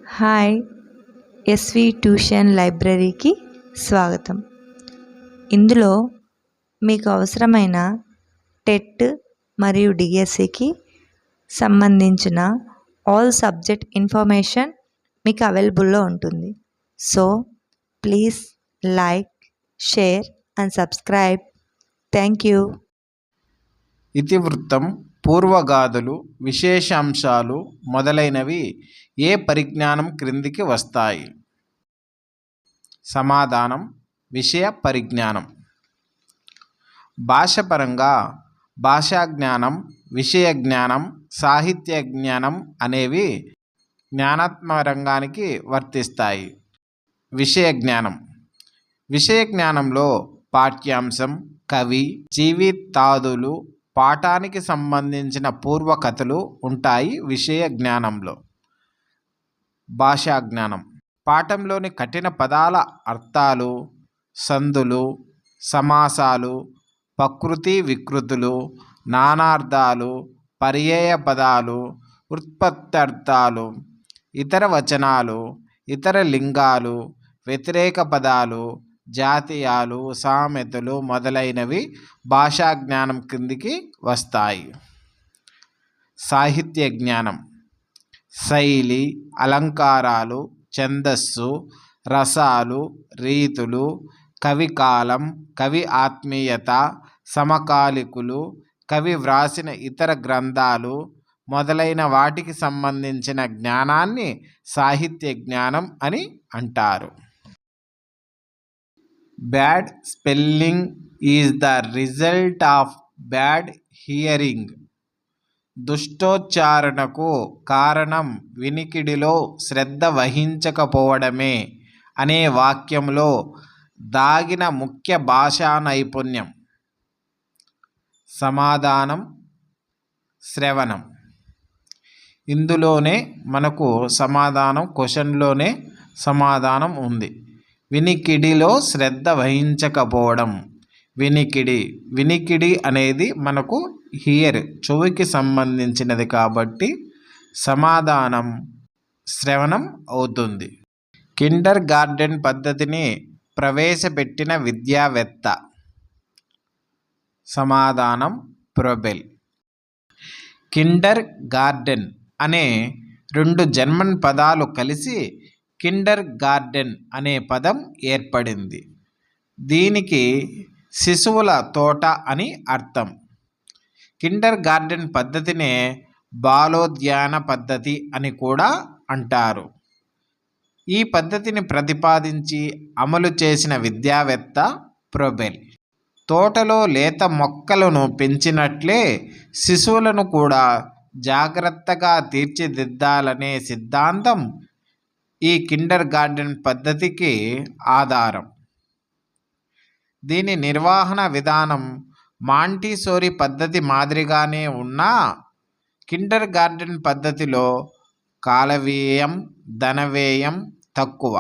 Hi, SV tuition లైబ్రరీకి స్వాగతం. ఇందులో మీకు అవసరమైన టెట్ మరియు డిఎస్సికి సంబంధించిన ఆల్ సబ్జెక్ట్ ఇన్ఫర్మేషన్ మీకు అవైలబుల్లో ఉంటుంది. So please like, share and subscribe. Thank you. ఇతివృత్తం, పూర్వగాథలు, విశేషాంశాలు మొదలైనవి ఏ పరిజ్ఞానం క్రిందికి వస్తాయి? సమాధానం: విషయ పరిజ్ఞానం. భాషపరంగా భాషా జ్ఞానం, విషయ జ్ఞానం, సాహిత్య జ్ఞానం అనేవి జ్ఞానాత్మక రంగానికి వర్తిస్తాయి. విషయ జ్ఞానం. విషయ జ్ఞానంలో పాఠ్యాంశం, కవి, జీవితాదులు, పాఠానికి సంబంధించిన పూర్వకథలు ఉంటాయి. విషయ జ్ఞానంలో భాషా జ్ఞానం. పాఠంలోని కఠిన పదాల అర్థాలు, సందులు, సమాసాలు, ప్రకృతి వికృతులు, నానార్థాలు, పర్యాయ పదాలు, ఉత్పత్త్యర్థాలు, ఇతర వచనాలు, ఇతర లింగాలు, వ్యతిరేక పదాలు, జాతీయాలు, సామెతలు మొదలైనవి భాషా జ్ఞానం కిందికి వస్తాయి. సాహిత్య జ్ఞానం. శైలి, అలంకారాలు, ఛందస్సు, రసాలు, రీతులు, కవి కాలం, కవి ఆత్మీయత, సమకాలికులు, కవి వ్రాసిన ఇతర గ్రంథాలు మొదలైన వాటికి సంబంధించిన జ్ఞానాన్ని సాహిత్య జ్ఞానం అని అంటారు. Bad spelling is the result of bad hearing. దుష్టోచ్చారణకు కారణం వినికిడిలో శ్రద్ధ వహించకపోవడమే అనే వాక్యంలో దాగిన ముఖ్య భాషా నైపుణ్యం. సమాధానం: శ్రవణం. ఇందులోనే మనకు సమాధానం, క్వశ్చన్లోనే సమాధానం ఉంది. వినికిడిలో శ్రద్ధ వహించకపోవడం. వినికిడి అనేది మనకు హియర్, చెవికి సంబంధించినది కాబట్టి సమాధానం శ్రవణం అవుతుంది. కిండర్ గార్డెన్ పద్ధతిని ప్రవేశపెట్టిన విద్యావేత్త. సమాధానం: ప్రొబెల్. కిండర్ గార్డెన్ అనే రెండు జర్మన్ పదాలు కలిసి కిండర్ గార్డెన్ అనే పదం ఏర్పడింది. దీనికి శిశువుల తోట అని అర్థం. కిండర్ గార్డెన్ పద్ధతినే బాలోద్యాన పద్ధతి అని కూడా అంటారు. ఈ పద్ధతిని ప్రతిపాదించి అమలు చేసిన విద్యావేత్త ప్రొబెల్. తోటలో లేత మొక్కలను పెంచినట్లే శిశువులను కూడా జాగ్రత్తగా తీర్చిదిద్దాలనే సిద్ధాంతం ఈ కిండర్ గార్డెన్ పద్ధతికి ఆధారం. దీని నిర్వహణ విధానం మాంటిసోరీ పద్ధతి మాదిరిగానే ఉన్నా కిండర్ గార్డెన్ పద్ధతిలో కాలవ్యయం, ధనవ్యయం తక్కువ.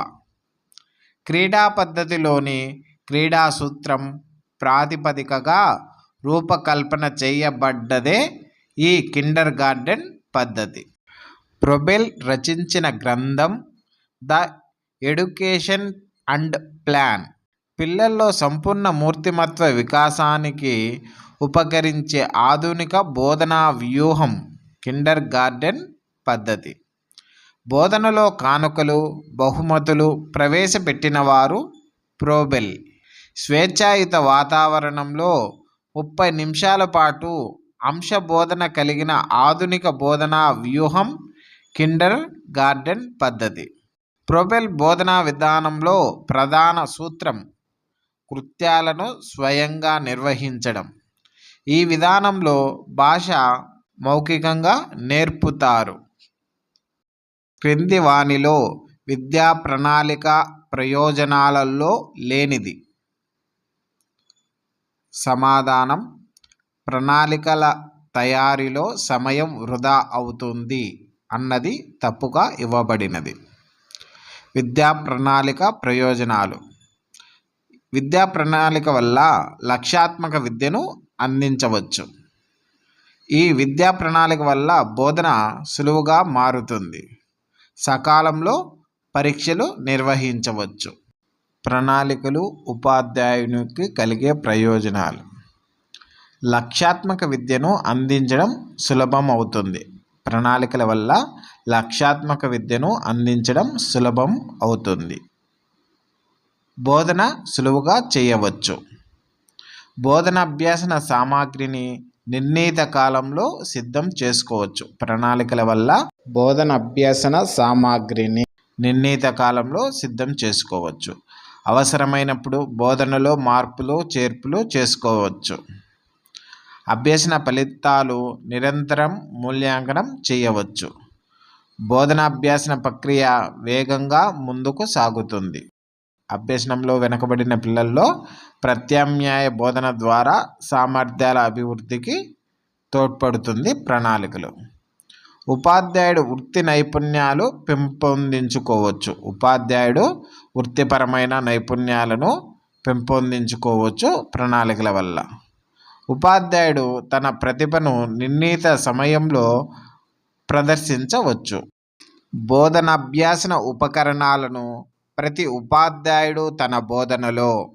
క్రీడా పద్ధతిలోని క్రీడా సూత్రం ప్రాతిపదికగా రూపకల్పన చేయబడ్డదే ఈ కిండర్ గార్డెన్ పద్ధతి. ప్రొబెల్ రచించిన గ్రంథం ద ఎడ్యుకేషన్ అండ్ ప్లాన్. పిల్లల్లో సంపూర్ణ మూర్తిమత్వ వికాసానికి ఉపకరించే ఆధునిక బోధనా వ్యూహం కిండర్ గార్డెన్ పద్ధతి. బోధనలో కానుకలు, బహుమతులు ప్రవేశపెట్టినవారు ప్రొబెల్. స్వేచ్ఛాయుత వాతావరణంలో 30 నిమిషాల పాటు అంశ బోధన కలిగిన ఆధునిక బోధనా వ్యూహం కిండర్ గార్డెన్ పద్ధతి. ప్రొబెల్ బోధనా విధానంలో ప్రధాన సూత్రం కృత్యాలను స్వయంగా నిర్వహించడం. ఈ విధానంలో భాష మౌఖికంగా నేర్పుతారు. క్రింది వానిలో విద్యా ప్రణాళిక ప్రయోజనాలలో లేనిది. సమాధానం: ప్రణాళికల తయారీలో సమయం వృధా అవుతుంది అన్నది తప్పుగా ఇవ్వబడినది. విద్యా ప్రణాళిక ప్రయోజనాలు. విద్యా ప్రణాళిక వల్ల లక్ష్యాత్మక విద్యను అందించవచ్చు. ఈ విద్యా ప్రణాళిక వల్ల బోధన సులువుగా మారుతుంది. సకాలంలో పరీక్షలు నిర్వహించవచ్చు. ప్రణాళికలు ఉపాధ్యాయునికి కలిగే ప్రయోజనాలు. లక్ష్యాత్మక విద్యను అందించడం సులభం అవుతుంది. ప్రణాళికల వల్ల లక్ష్యాత్మక విద్యను అందించడం సులభం అవుతుంది. బోధన సులువుగా చేయవచ్చు. బోధన అభ్యసన సామాగ్రిని నిర్ణీత కాలంలో సిద్ధం చేసుకోవచ్చు. ప్రణాళికల వల్ల బోధన అభ్యసన సామాగ్రిని నిర్ణీత కాలంలో సిద్ధం చేసుకోవచ్చు. అవసరమైనప్పుడు బోధనలో మార్పులు చేర్పులు చేసుకోవచ్చు. అభ్యసన ఫలితాలు నిరంతరం మూల్యాంకనం చేయవచ్చు. బోధనాభ్యాసన ప్రక్రియ వేగంగా ముందుకు సాగుతుంది. అభ్యసనంలో వెనుకబడిన పిల్లల్లో ప్రత్యామ్నాయ బోధన ద్వారా సామర్థ్యాల అభివృద్ధికి తోడ్పడుతుంది. ప్రణాళికలు ఉపాధ్యాయుడు వృత్తి నైపుణ్యాలు పెంపొందించుకోవచ్చు. ఉపాధ్యాయుడు వృత్తిపరమైన నైపుణ్యాలను పెంపొందించుకోవచ్చు ప్రణాళికల వల్ల. ఉపాధ్యాయుడు తన ప్రతిభను నిర్ణీత సమయంలో ప్రదర్శించవచ్చు. బోధనాభ్యాసన ఉపకరణాలను ప్రతి ఉపాధ్యాయుడు తన బోధనలో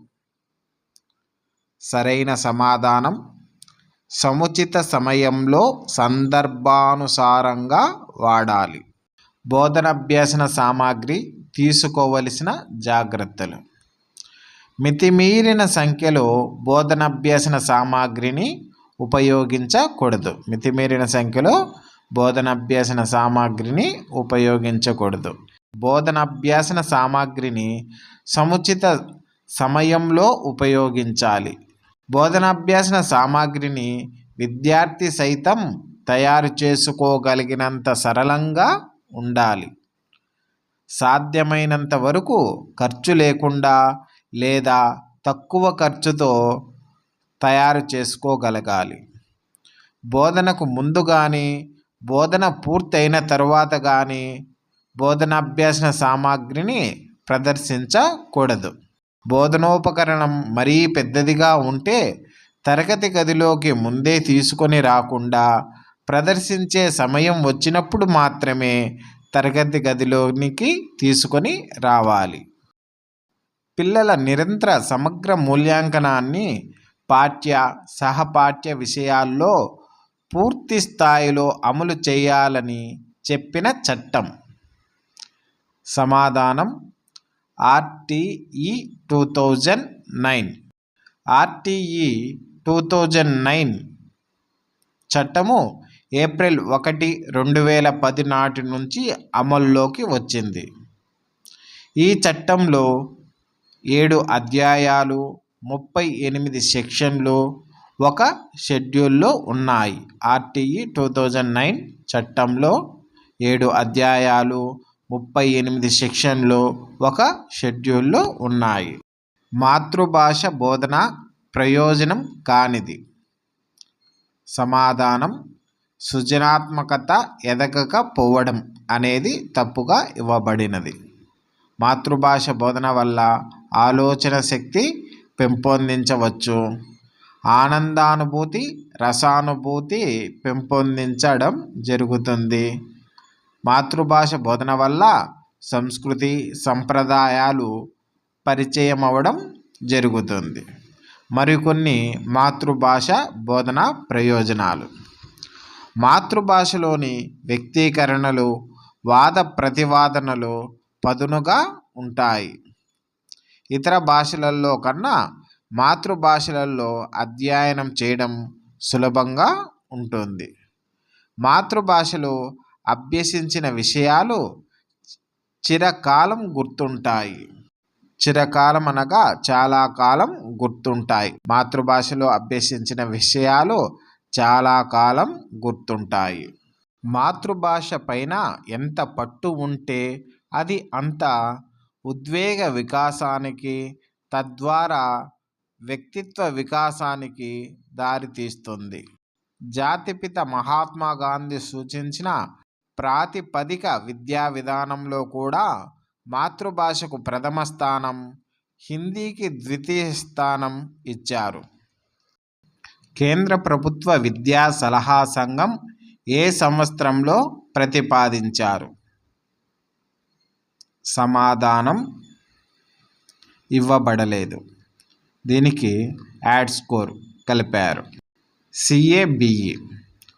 సరైన సమాధానం, సముచిత సమయంలో సందర్భానుసారంగా వాడాలి. బోధనాభ్యాసన సామాగ్రి తీసుకోవలసిన జాగ్రత్తలు. మితిమీరిన సంఖ్యలో బోధనాభ్యాసన సామాగ్రిని ఉపయోగించకూడదు. మితిమీరిన సంఖ్యలో బోధనాభ్యాసన సామాగ్రిని ఉపయోగించకూడదు. బోధనాభ్యాసన సామాగ్రిని సముచిత సమయంలో ఉపయోగించాలి. బోధనాభ్యాసన సామాగ్రిని విద్యార్థి సైతం తయారు చేసుకోగలిగినంత సరళంగా ఉండాలి. సాధ్యమైనంత వరకు ఖర్చు లేకుండా లేదా తక్కువ ఖర్చుతో తయారు చేసుకోగలగాలి. బోధనకు ముందు కానీ బోధన పూర్తయిన తర్వాత కానీ బోధనాభ్యాసన సామాగ్రిని ప్రదర్శించకూడదు. బోధనోపకరణం మరీ పెద్దదిగా ఉంటే తరగతి గదిలోకి ముందే తీసుకొని రాకుండా ప్రదర్శించే సమయం వచ్చినప్పుడు మాత్రమే తరగతి గదిలోనికి తీసుకొని రావాలి. పిల్లల నిరంతర సమగ్ర మూల్యాంకనాన్ని పాఠ్య సహపాఠ్య విషయాల్లో పూర్తి స్థాయిలో అమలు చేయాలని చెప్పిన చట్టం. సమాధానం RTE 2009. RTE 2009 చట్టము ఏప్రిల్ 1, 2010 నాటి నుంచి అమల్లోకి వచ్చింది. ఈ చట్టంలో 7 అధ్యాయాలు, 38 సెక్షన్లు, ఒక షెడ్యూల్లో ఉన్నాయి. RTE 2009 చట్టంలో 7 అధ్యాయాలు, 38 సెక్షన్లు, ఒక షెడ్యూల్లో ఉన్నాయి. మాతృభాష బోధన ప్రయోజనం కానిది. సమాధానం సృజనాత్మకత ఎదగకపోవడం అనేది తప్పుగా ఇవ్వబడినది. మాతృభాష బోధన వల్ల ఆలోచన శక్తి పెంపొందించవచ్చు. ఆనందానుభూతి, రసానుభూతి పెంపొందించడం జరుగుతుంది. మాతృభాష బోధన వల్ల సంస్కృతి సంప్రదాయాలు పరిచయం అవ్వడం జరుగుతుంది. మరికొన్ని మాతృభాష బోధన ప్రయోజనాలు. మాతృభాషలోని వ్యక్తీకరణలు, వాద ప్రతివాదనలు పదునుగా ఉంటాయి. ఇతర భాషలలో కన్నా మాతృభాషలలో అధ్యయనం చేయడం సులభంగా ఉంటుంది. మాతృభాషలో అభ్యసించిన విషయాలు చిరకాలం గుర్తుంటాయి. చిరకాలం అనగా చాలా కాలం గుర్తుంటాయి. మాతృభాషలో అభ్యసించిన విషయాలు చాలా కాలం గుర్తుంటాయి. మాతృభాష పైన ఎంత పట్టు ఉంటే అది అంత ఉద్వేగ వికాసానికి, తద్వారా వ్యక్తిత్వ వికాసానికి దారితీస్తుంది. జాతిపిత మహాత్మా గాంధీ సూచించిన ప్రాతిపదిక విద్యా విధానంలో కూడా మాతృభాషకు ప్రథమ స్థానం, హిందీకి ద్వితీయ స్థానం ఇచ్చారు. కేంద్ర ప్రభుత్వ విద్యా సలహా సంఘం ఏ సంవత్సరంలో ప్రతిపాదించారు? సమాధానం ఇవ్వబడలేదు. దీనికి యాడ్ స్కోర్ కలిపారు. CABE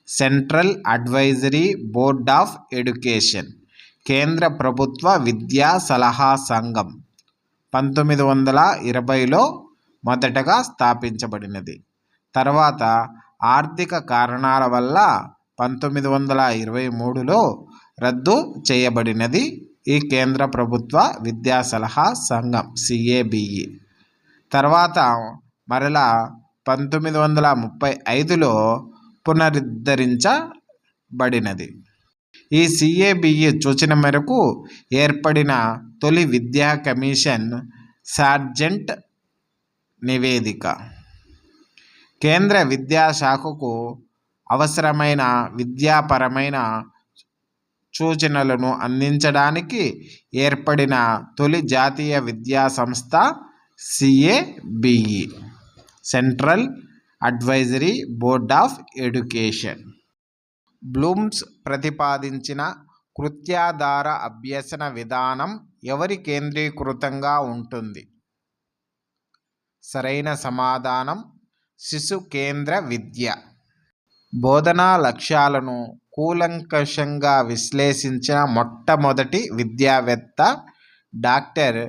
central advisory board of education, కేంద్ర ప్రభుత్వ విద్యా సలహా సంఘం 1920లో మొదటగా స్థాపించబడినది. తర్వాత ఆర్థిక కారణాల వల్ల 1923లో రద్దు చేయబడినది ఈ కేంద్ర ప్రభుత్వ విద్యా సలహా సంఘం CABE. తర్వాత మరలా 1935లో పునరుద్ధరించబడినది. ఈ CABE సూచన మేరకు ఏర్పడిన తొలి విద్యా కమిషన్ సార్జెంట్ నివేదిక కేంద్ర విద్యాశాఖకు అవసరమైన విద్యాపరమైన సూచనలను అందించడానికి ఏర్పడిన తొలి జాతీయ విద్యా సంస్థ CABE, central advisory board of education. Bloom's ప్రతిపాదించిన కృత్యాధార అభ్యసన విధానం ఎవరి కేంద్రీకృతంగా ఉంటుంది? సరైన సమాధానం శిశు కేంద్ర విద్య. బోధనా లక్ష్యాలను కూలంకషంగా విశ్లేషించిన మొట్టమొదటి విద్యావేత్త డాక్టర్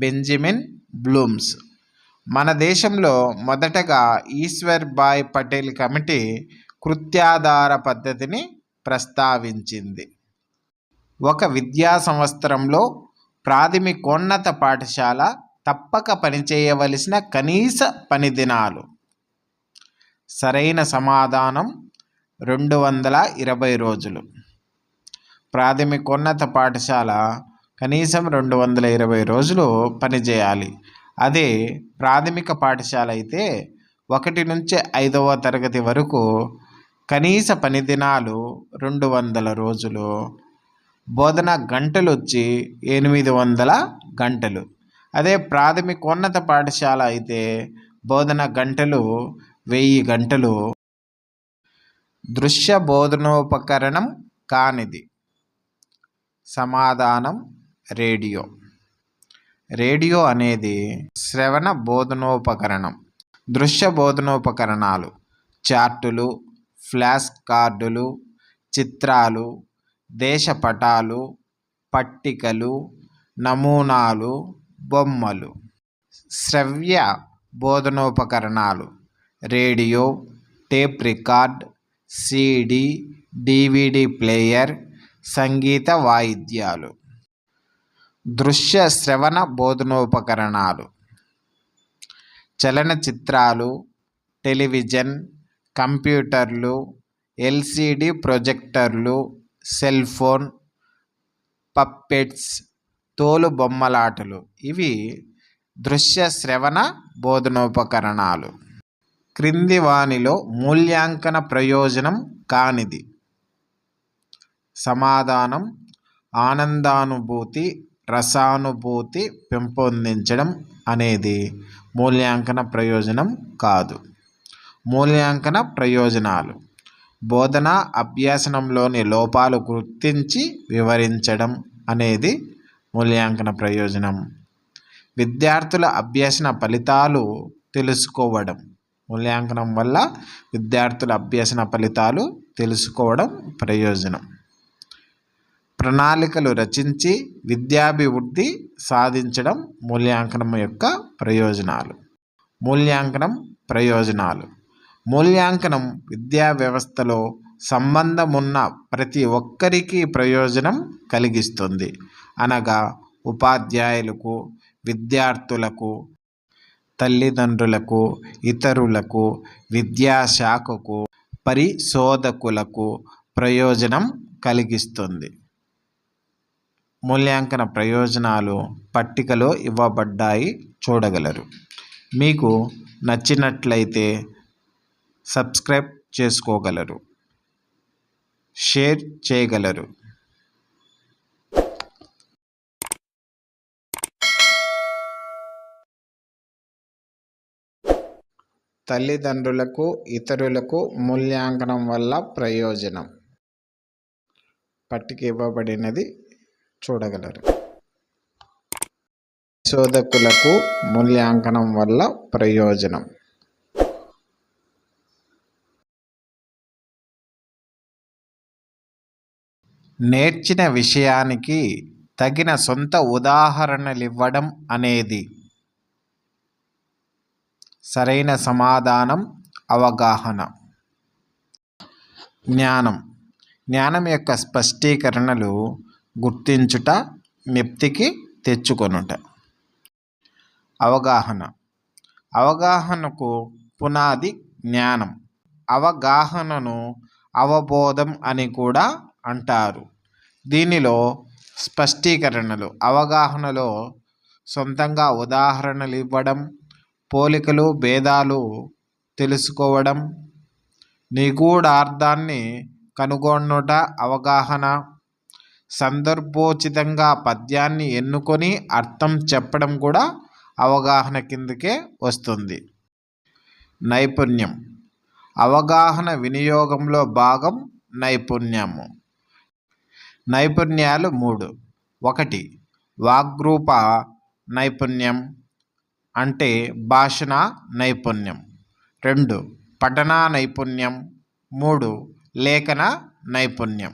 బెంజమిన్ బ్లూమ్స్. మన దేశంలో మొదటగా ఈశ్వర్ భాయ్ పటేల్ కమిటీ కృత్యాధార పద్ధతిని ప్రస్తావించింది. ఒక విద్యా సంవత్సరంలో ప్రాథమికోన్నత పాఠశాల తప్పక పనిచేయవలసిన కనీస పని దినాలు. సరైన సమాధానం 220 రోజులు. ప్రాథమికోన్నత పాఠశాల కనీసం 220 రోజులు పనిచేయాలి. అదే ప్రాథమిక పాఠశాల అయితే 1 నుంచి 5వ తరగతి వరకు కనీస పని దినాలు 200 రోజులు. బోధన గంటలు వచ్చి 800 గంటలు. అదే ప్రాథమికోన్నత పాఠశాల అయితే బోధన గంటలు 1000 గంటలు. దృశ్య బోధనోపకరణం కానిది. సమాధానం రేడియో. రేడియో అనేది శ్రవణ బోధనోపకరణం. దృశ్య బోధనోపకరణాలు చార్టులు, ఫ్లాష్ కార్డులు, చిత్రాలు, దేశపటాలు, పట్టికలు, నమూనాలు, బొమ్మలు. శ్రవ్య బోధనోపకరణాలు radio, tape record, CD, DVD player, సంగీత వాయిద్యాలు. దృశ్య శ్రవణ బోధనోపకరణాలు చలనచిత్రాలు, టెలివిజన్, కంప్యూటర్లు, LCD ప్రొజెక్టర్లు, సెల్ ఫోన్, పప్పెట్స్, తోలు బొమ్మలాటలు. ఇవి దృశ్య శ్రవణ బోధనోపకరణాలు. క్రింది వానిలో మూల్యాంకన ప్రయోజనం కానిది. సమాధానం ఆనందానుభూతి, రసానుభూతి పెంపొందించడం అనేది మూల్యాంకన ప్రయోజనం కాదు. మూల్యాంకన ప్రయోజనాలు: బోధనా అభ్యాసనంలోని లోపాలు గుర్తించి వివరించడం అనేది మూల్యాంకన ప్రయోజనం. విద్యార్థుల అభ్యసన ఫలితాలు తెలుసుకోవడం. మూల్యాంకనం వల్ల విద్యార్థుల అభ్యసన ఫలితాలు తెలుసుకోవడం ప్రయోజనం. ప్రణాళికలు రచించి విద్యాభివృద్ధి సాధించడం మూల్యాంకనం యొక్క ప్రయోజనాలు. మూల్యాంకనం ప్రయోజనాలు: మూల్యాంకనం విద్యా వ్యవస్థలో సంబంధమున్న ప్రతి ఒక్కరికి ప్రయోజనం కలిగిస్తుంది. అనగా ఉపాధ్యాయులకు, విద్యార్థులకు, తల్లిదండ్రులకు, ఇతరులకు, విద్యాశాఖకు, పరిశోధకులకు ప్రయోజనం కలిగిస్తుంది. మూల్యాంకన ప్రయోజనాలు పట్టికలో ఇవ్వబడ్డాయి, చూడగలరు. మీకు నచ్చినట్లయితే సబ్స్క్రైబ్ చేసుకోగలరు, షేర్ చేయగలరు. తల్లిదండ్రులకు, ఇతరులకు మూల్యాంకనం వల్ల ప్రయోజనం. పట్టిక ఇవ్వబడినది, చూడగలరు. పరిశోధకులకు మూల్యాంకనం వల్ల ప్రయోజనం. నేర్చిన విషయానికి తగిన సొంత ఉదాహరణలివ్వడం అనేది. సరైన సమాధానం అవగాహన. జ్ఞానం యొక్క స్పష్టీకరణలు గుర్తించుట, జ్ఞప్తికి తెచ్చుకొనుట. అవగాహనకు పునాది జ్ఞానం. అవగాహనను అవబోధం అని కూడా అంటారు. దీనిలో స్పష్టీకరణలు, అవగాహనలో సొంతంగా ఉదాహరణలు ఇవ్వడం, పోలికలు భేదాలు తెలుసుకోవడం, నిగూఢార్థాన్ని కనుగొనుట అవగాహన, సందర్భోచితంగా పద్యాన్ని ఎన్నుకొని అర్థం చెప్పడం కూడా అవగాహన కిందకే వస్తుంది. నైపుణ్యం. అవగాహన వినియోగంలో భాగం నైపుణ్యము. నైపుణ్యాలు 3. 1. వాగ్రూప నైపుణ్యం అంటే భాషణ నైపుణ్యం. 2. పఠన నైపుణ్యం. 3. లేఖన నైపుణ్యం.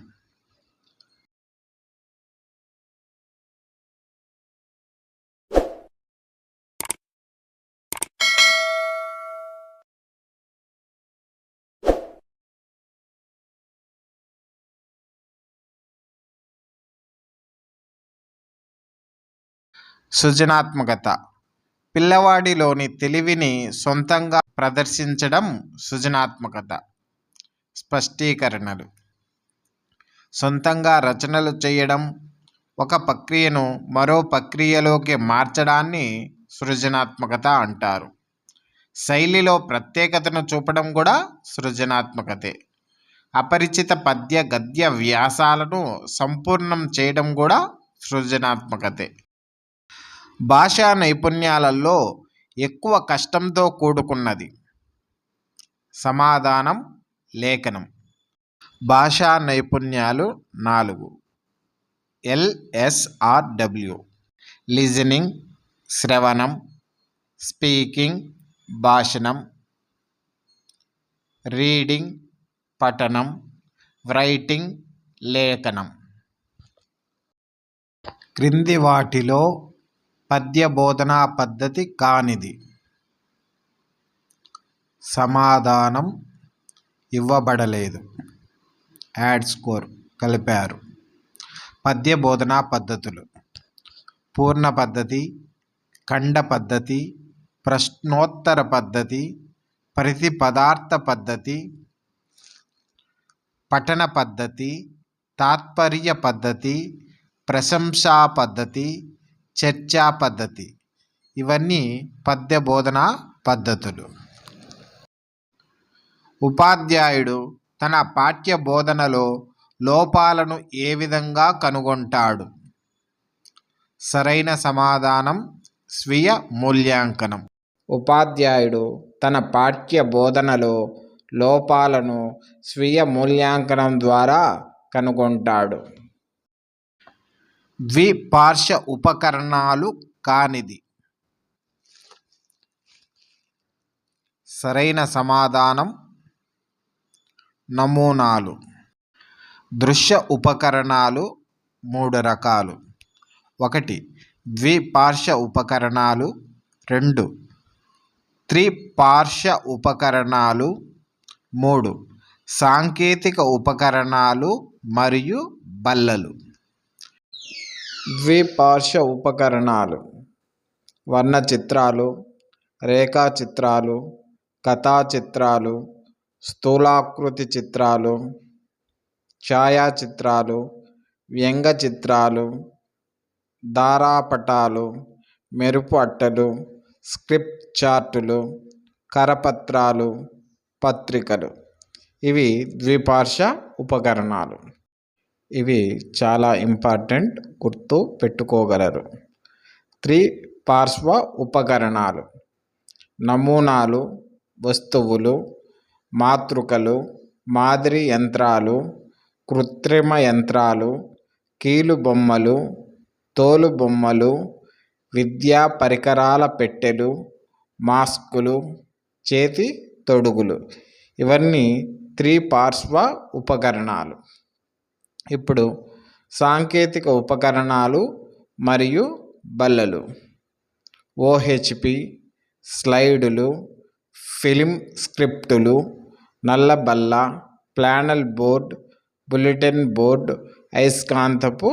సృజనాత్మకత. పిల్లవాడిలోని తెలివిని సొంతంగా ప్రదర్శించడం సృజనాత్మకత. స్పష్టీకరణలు. సొంతంగా రచనలు చేయడం, ఒక ప్రక్రియను మరో ప్రక్రియలోకి మార్చడాన్ని సృజనాత్మకత అంటారు. శైలిలో ప్రత్యేకతను చూపడం కూడా సృజనాత్మకతే. అపరిచిత పద్య గద్య వ్యాసాలను సంపూర్ణం చేయడం కూడా సృజనాత్మకతే. భాషా నైపుణ్యాలలో ఎక్కువ కష్టంతో కూడుకున్నది. సమాధానం లేఖనం. భాషా నైపుణ్యాలు 4. LSRW. లిజనింగ్ శ్రవణం, స్పీకింగ్ భాషణం, రీడింగ్ పఠనం, రైటింగ్ లేఖనం. క్రింది వాటిలో పద్య బోధనా పద్ధతి కానిది. సమాధానం ఇవ్వబడలేదు. యాడ్ స్కోర్ కలిపారు. పద్య బోధనా పద్ధతులు: పూర్ణ పద్ధతి, ఖండ పద్ధతి, ప్రశ్నోత్తర పద్ధతి, ప్రతిపదార్థ పద్ధతి, పఠన పద్ధతి, తాత్పర్య పద్ధతి, ప్రశంసా పద్ధతి, చర్చా పద్ధతి. ఇవన్నీ పద్య బోధనా పద్ధతులు. ఉపాధ్యాయుడు తన పాఠ్య బోధనలో లోపాలను ఏ విధంగా కనుగొంటాడు? సరైన సమాధానం స్వీయ మూల్యాంకనం. ఉపాధ్యాయుడు తన పాఠ్య బోధనలో లోపాలను స్వీయ మూల్యాంకనం ద్వారా కనుగొంటాడు. ద్విపార్శ్వ ఉపకరణాలు కానిది. సరైన సమాధానం నమూనాలు. దృశ్య ఉపకరణాలు 3 రకాలు. 1. ద్విపార్శ్వ ఉపకరణాలు. 2. త్రిపార్శ్వ ఉపకరణాలు. 3. సాంకేతిక ఉపకరణాలు మరియు బల్లలు. ద్విపార్శ్వ ఉపకరణాలు: వర్ణ చిత్రాలు, రేఖా చిత్రాలు, కథా చిత్రాలు, స్థూలాకృతి చిత్రాలు, ఛాయాచిత్రాలు, వ్యంగ్య చిత్రాలు, ధారాపటాలు, మెరుపు అట్టలు, స్క్రిప్ట్ చార్టులు, కరపత్రాలు, పత్రికలు. ఇవి ద్విపార్శ్వ ఉపకరణాలు. ఇవి చాలా ఇంపార్టెంట్, గుర్తు పెట్టుకోగలరు. త్రిపార్శ్వ ఉపకరణాలు: నమూనాలు, వస్తువులు, మాతృకలు, మాదిరి యంత్రాలు, కృత్రిమ యంత్రాలు, కీలు బొమ్మలు, తోలు బొమ్మలు, విద్యా పరికరాల పెట్టెలు, మాస్కులు, చేతి తొడుగులు ఇవన్నీ త్రిపార్శ్వ ఉపకరణాలు. ఇప్పుడు సాంకేతిక ఉపకరణాలు మరియు బల్లలు. OHP, స్లైడులు, ఫిలిం స్క్రిప్టులు, నల్లబల్ల, ప్లానల్ బోర్డ్, బులెటిన్ బోర్డ్, అయస్కాంతపు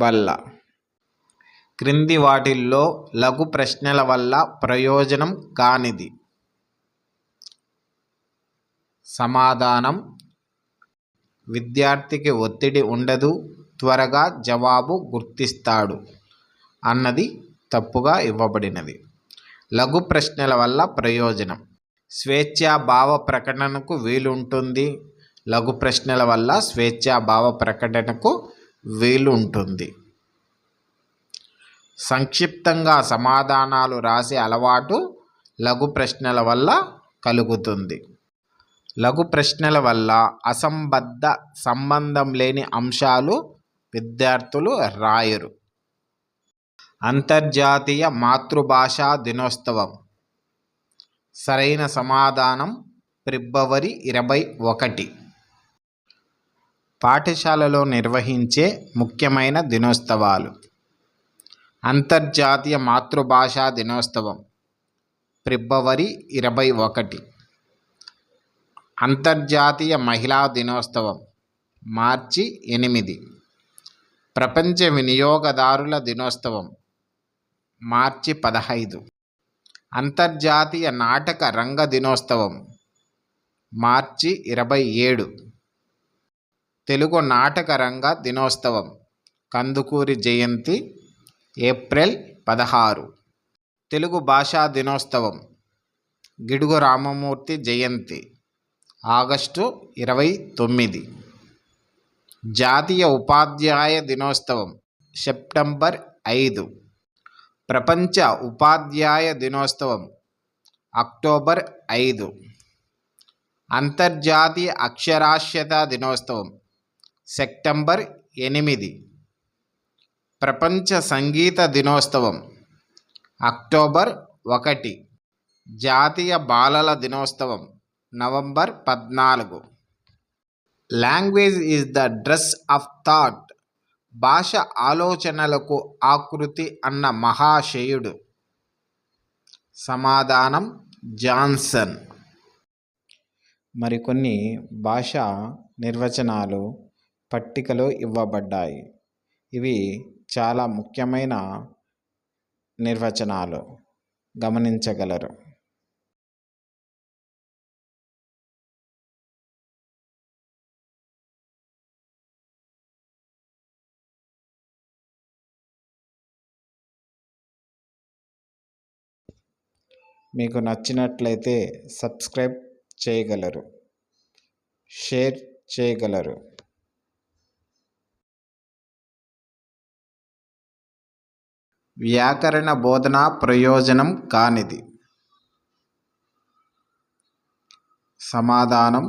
బల్ల. క్రింది వాటిల్లో లఘు ప్రశ్నల వల్ల ప్రయోజనం కానిది. సమాధానం: విద్యార్థికి ఒత్తిడి ఉండదు, త్వరగా జవాబు గుర్తిస్తాడు అన్నది తప్పుగా ఇవ్వబడినది. లఘు ప్రశ్నల వల్ల ప్రయోజనం: స్వేచ్ఛా భావ ప్రకటనకు వీలుంటుంది. లఘు ప్రశ్నల వల్ల స్వేచ్ఛా భావ ప్రకటనకు వీలుంటుంది. సంక్షిప్తంగా సమాధానాలు రాసే అలవాటు లఘు ప్రశ్నల వల్ల కలుగుతుంది. లఘు ప్రశ్నల వల్ల అసంబద్ధ సంబంధం లేని అంశాలు విద్యార్థులు రాయరు. అంతర్జాతీయ మాతృభాషా దినోత్సవం. సరైన సమాధానం ఫిబ్రవరి 21. పాఠశాలలో నిర్వహించే ముఖ్యమైన దినోత్సవాలు. అంతర్జాతీయ మాతృభాషా దినోత్సవం ఫిబ్రవరి 21. అంతర్జాతీయ మహిళా దినోత్సవం మార్చి 8. ప్రపంచ వినియోగదారుల దినోత్సవం మార్చి 15. అంతర్జాతీయ నాటక రంగ దినోత్సవం మార్చి 27. తెలుగు నాటక రంగ దినోత్సవం కందుకూరి జయంతి ఏప్రిల్ 16. తెలుగు భాషా దినోత్సవం గిడుగు రామమూర్తి జయంతి ఆగస్టు 29. జాతీయ ఉపాధ్యాయ దినోత్సవం సెప్టెంబర్ 5. ప్రపంచ ఉపాధ్యాయ దినోత్సవం అక్టోబర్ 5. అంతర్జాతీయ అక్షరాస్యత దినోత్సవం సెప్టెంబర్ 8. ప్రపంచ సంగీత దినోత్సవం అక్టోబర్ 1. జాతీయ బాలల దినోత్సవం November 14. Language is the dress of thought. భాష ఆలోచనలకు ఆకృతి అన్న మహాశయుడు. సమాధానం జాన్సన్. మరికొన్ని భాషా నిర్వచనాలు పట్టికలో ఇవ్వబడ్డాయి. ఇవి చాలా ముఖ్యమైన నిర్వచనాలు, గమనించగలరు. మీకు నచ్చినట్లయితే సబ్స్క్రైబ్ చేయగలరు, షేర్ చేయగలరు. వ్యాకరణ బోధన ప్రయోజనం కానిది. సమాధానం: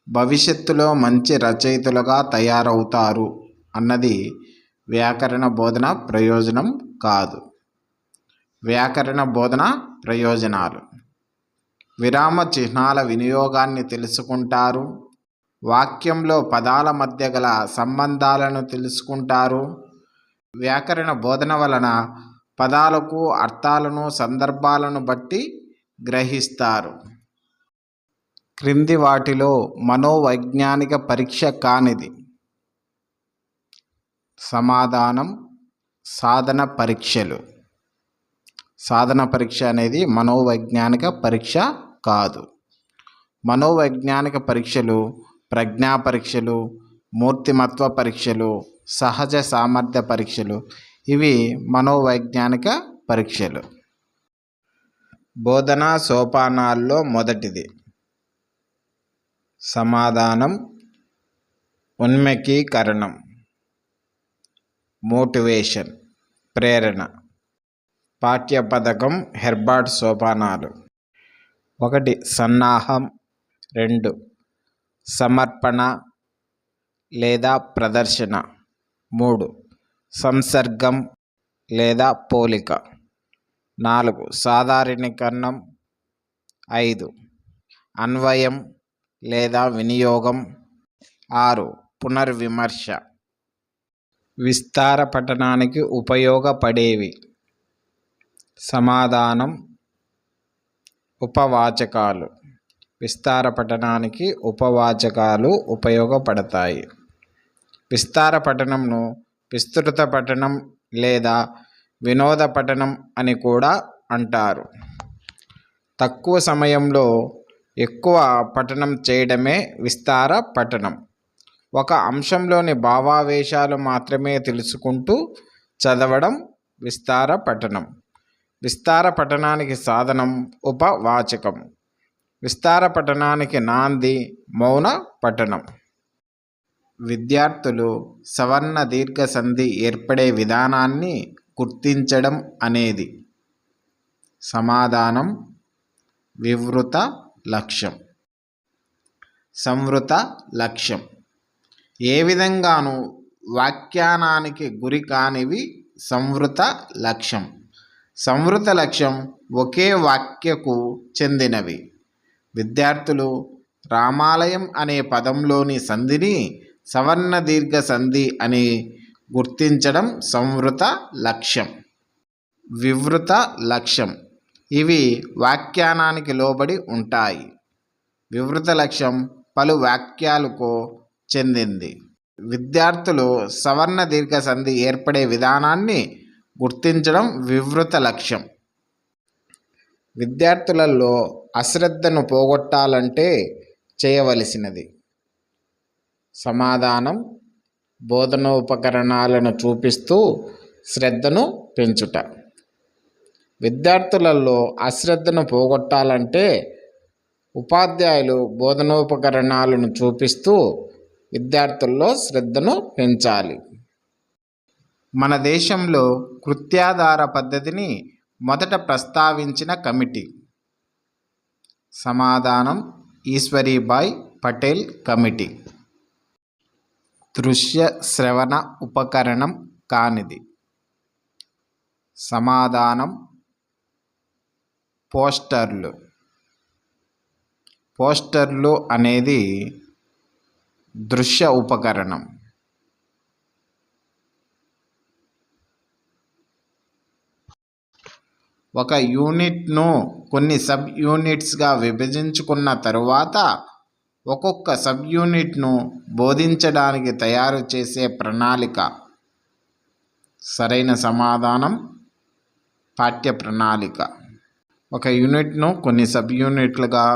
భవిష్యత్తులో మంచి రచయితలుగా తయారవుతారు అన్నది వ్యాకరణ బోధన ప్రయోజనం కాదు. వ్యాకరణ బోధన ప్రయోజనాలు: విరామ చిహ్నాల వినియోగాన్ని తెలుసుకుంటారు. వాక్యంలో పదాల మధ్య గల సంబంధాలను తెలుసుకుంటారు. వ్యాకరణ బోధన వలన పదాలకు అర్థాలను సందర్భాలను బట్టి గ్రహిస్తారు. క్రింది వాటిలో మనోవైజ్ఞానిక పరీక్ష కానిది. సమాధానం: సాధన పరీక్షలు. సాధన పరీక్ష అనేది మనోవైజ్ఞానిక పరీక్ష కాదు. మనోవైజ్ఞానిక పరీక్షలు ప్రజ్ఞా పరీక్షలు, మూర్తిమత్వ పరీక్షలు, సహజ సామర్థ్య పరీక్షలు ఇవి మనోవైజ్ఞానిక పరీక్షలు. బోధనా సోపానాల్లో మొదటిది. సమాధానం ఉన్ముఖీకరణం, మోటివేషన్, ప్రేరణ. పాఠ్యపథకం హెర్బర్ట్ సోపానాలు: 1 సన్నాహం, 2 సమర్పణ లేదా ప్రదర్శన, 3 సంసర్గం లేదా పోలిక. 4 సాధారణీకరణం, 5 అన్వయం లేదా వినియోగం, 6 పునర్విమర్శ. విస్తార పఠనానికి ఉపయోగపడేవి. సమాధానం ఉపవాచకాలు. విస్తార పఠనానికి ఉపవాచకాలు ఉపయోగపడతాయి. విస్తార పఠనంను విస్తృత పఠనం లేదా వినోద పఠనం అని కూడా అంటారు. తక్కువ సమయంలో ఎక్కువ పఠనం చేయడమే విస్తార పఠనం. ఒక అంశంలోని భావావేశాలు మాత్రమే తెలుసుకుంటూ చదవడం విస్తార పఠనం. విస్తార పఠనానికి సాధనం ఉపవాచకం. విస్తార పఠనానికి నాంది మౌన పఠనం. విద్యార్థులు సవర్ణ దీర్ఘ సంధి ఏర్పడే విధానాన్ని గుర్తించడం అనేది. సమాధానం వివృత లక్ష్యం. సంవృత లక్ష్యం. ఏ విధంగానూ వ్యాఖ్యానానికి గురి కానివి సంవృత లక్ష్యం. సంవృత లక్ష్యం ఒకే వాక్యకు చెందినవి. విద్యార్థులు రామాలయం అనే పదంలోని సంధిని సవర్ణ దీర్ఘ సంధి అని గుర్తించడం సంవృత లక్ష్యం. వివృత లక్ష్యం. ఇవి వ్యాఖ్యానానికి లోబడి ఉంటాయి. వివృత లక్ష్యం పలు వాక్యాలకు చెందింది. విద్యార్థులు సవర్ణ దీర్ఘ సంధి ఏర్పడే విధానాన్ని గుర్తించడం వివృత లక్ష్యం. విద్యార్థులలో అశ్రద్ధను పోగొట్టాలంటే చేయవలసినది. సమాధానం బోధనోపకరణాలను చూపిస్తూ శ్రద్ధను పెంచుట. విద్యార్థులలో అశ్రద్ధను పోగొట్టాలంటే ఉపాధ్యాయులు బోధనోపకరణాలను చూపిస్తూ విద్యార్థుల్లో శ్రద్ధను పెంచాలి. మన దేశంలో కృత్యాధార పద్ధతిని మొదట ప్రస్తావించిన కమిటీ. సమాధానం ఈశ్వరీబాయి పటేల్ కమిటీ. దృశ్య శ్రవణ ఉపకరణం కానిది. సమాధానం పోస్టర్లు. పోస్టర్లు అనేది దృశ్య ఉపకరణం. ఒక యూనిట్ను కొన్ని సబ్ యూనిట్స్గా విభజించుకున్న తరువాత ఒక్కొక్క సబ్ యూనిట్ను బోధించడానికి తయారు చేసే ప్రణాళిక. సరైన సమాధానం పాఠ్య ప్రణాళిక. ఒక యూనిట్ను కొన్ని సబ్ యూనిట్లుగా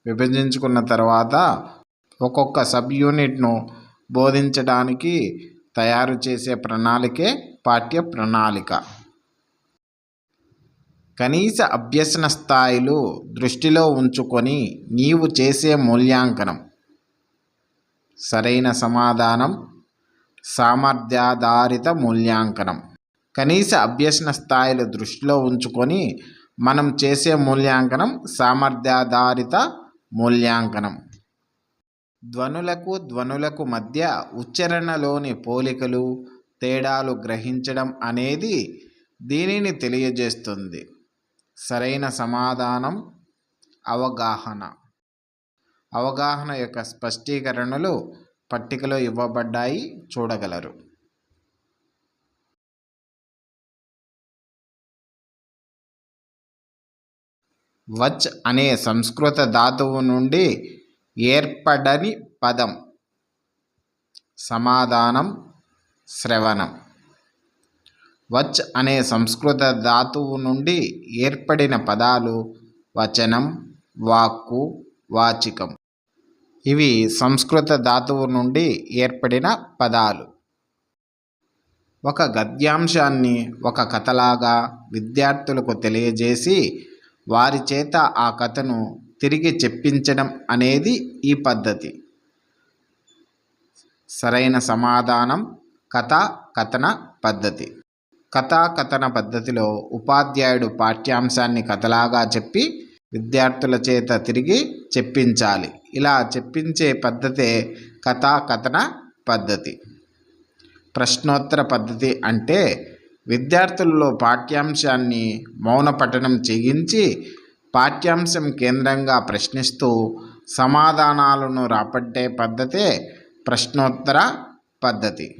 విభజించుకున్న తర్వాత ఒక్కొక్క సబ్ యూనిట్ను బోధించడానికి తయారు చేసే ప్రణాళికే పాఠ్య ప్రణాళిక. కనీస అభ్యసన స్థాయిలు దృష్టిలో ఉంచుకొని నీవు చేసే మూల్యాంకనం. సరైన సమాధానం సామర్థ్యాధారిత మూల్యాంకనం. కనీస అభ్యసన స్థాయిలు దృష్టిలో ఉంచుకొని మనం చేసే మూల్యాంకనం సామర్థ్యాధారిత మూల్యాంకనం. ధ్వనులకు మధ్య ఉచ్చారణలోని పోలికలు తేడాలు గ్రహించడం అనేది దీనిని తెలియజేస్తుంది. సరైన సమాధానం అవగాహన. అవగాహన యొక్క స్పష్టీకరణలు పట్టికలో ఇవ్వబడ్డాయి, చూడగలరు. వచ్ అనే సంస్కృత ధాతువు నుండి ఏర్పడని పదం. సమాధానం శ్రవణం. వచ్ అనే సంస్కృత ధాతువు నుండి ఏర్పడిన పదాలు వచనం, వాక్కు, వాచికం. ఇవి సంస్కృత ధాతువు నుండి ఏర్పడిన పదాలు. ఒక గద్యాంశాన్ని ఒక కథలాగా విద్యార్థులకు తెలియజేసి వారి చేత ఆ కథను తిరిగి చెప్పించడం అనేది ఈ పద్ధతి. సరైన సమాధానం కథా కథన పద్ధతి. కథా కథన పద్ధతిలో ఉపాధ్యాయుడు పాఠ్యాంశాన్ని కథలాగా చెప్పి విద్యార్థుల చేత తిరిగి చెప్పించాలి. ఇలా చెప్పించే పద్ధతే కథా కథన పద్ధతి. ప్రశ్నోత్తర పద్ధతి అంటే విద్యార్థులలో పాఠ్యాంశాన్ని మౌన పఠనం చేయించి పాఠ్యాంశం కేంద్రంగా ప్రశ్నిస్తూ సమాధానాలను రాబట్టే పద్ధతే ప్రశ్నోత్తర పద్ధతి.